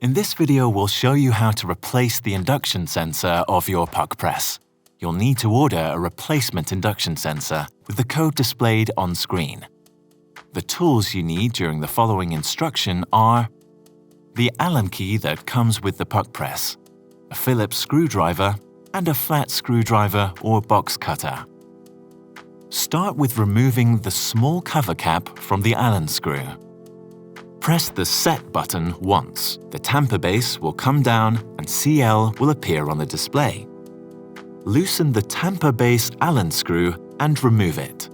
In this video, we'll show you how to replace the induction sensor of your PUQ press. You'll need to order a replacement induction sensor with the code displayed on screen. The tools you need during the following instruction are the Allen key that comes with the PUQ press, a Phillips screwdriver, and a flat screwdriver or box cutter. Start with removing the small cover cap from the Allen screw. Press the Set button once. The tamper base will come down and CL will appear on the display. Loosen the tamper base Allen screw and remove it.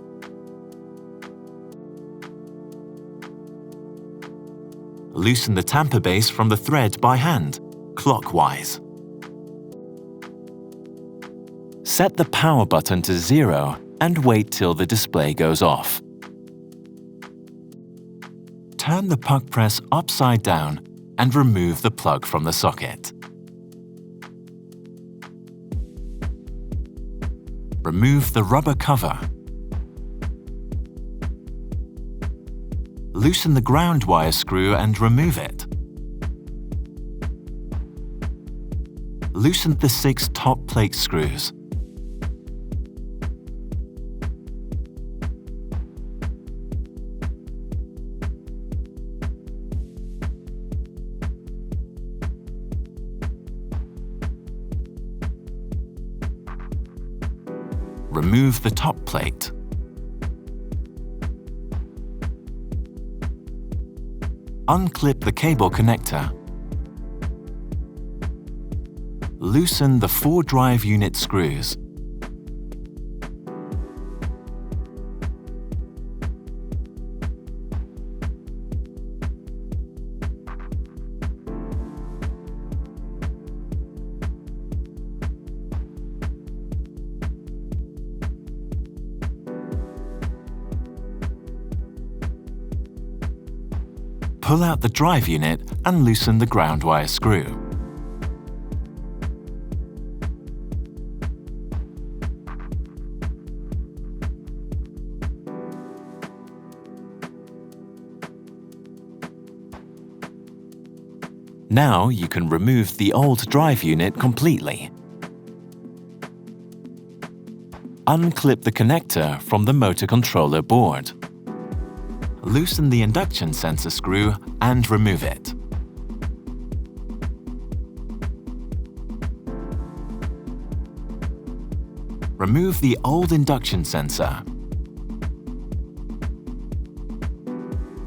Loosen the tamper base from the thread by hand, clockwise. Set the power button to 0 and wait till the display goes off. Turn the PUQ press upside down and remove the plug from the socket. Remove the rubber cover. Loosen the ground wire screw and remove it. Loosen the 6 top plate screws. Remove the top plate. Unclip the cable connector. Loosen the 4 drive unit screws. Pull out the drive unit and loosen the ground wire screw. Now you can remove the old drive unit completely. Unclip the connector from the motor controller board. Loosen the induction sensor screw and remove it. Remove the old induction sensor.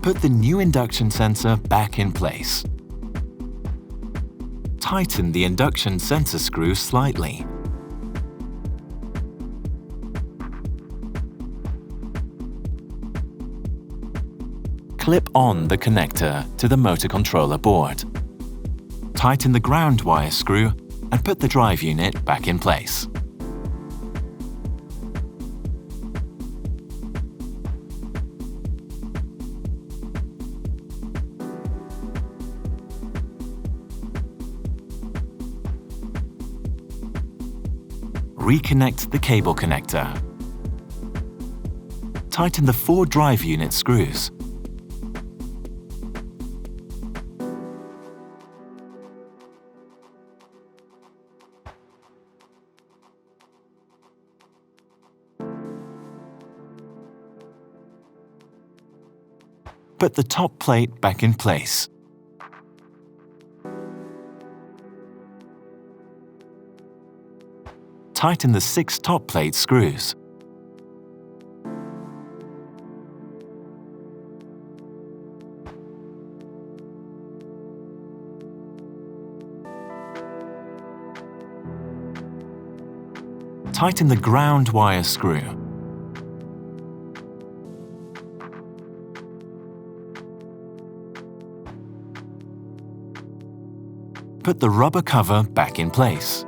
Put the new induction sensor back in place. Tighten the induction sensor screw slightly. Clip on the connector to the motor controller board. Tighten the ground wire screw and put the drive unit back in place. Reconnect the cable connector. Tighten the 4 drive unit screws. Put the top plate back in place. Tighten the 6 top plate screws. Tighten the ground wire screw. Put the rubber cover back in place.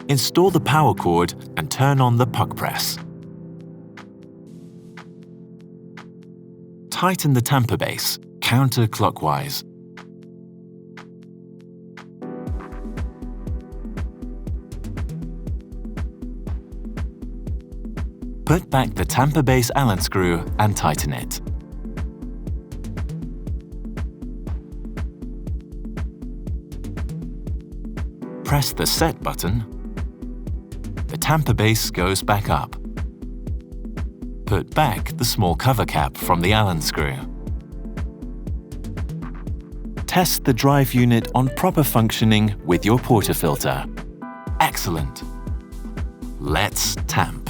Install the power cord and turn on the PUQ press. Tighten the tamper base, counterclockwise. Put back the tamper base Allen screw and tighten it. press the Set button, the tamper base goes back up. Put back the small cover cap from the Allen screw. Test the drive unit on proper functioning with your portafilter. Excellent! Let's tamp.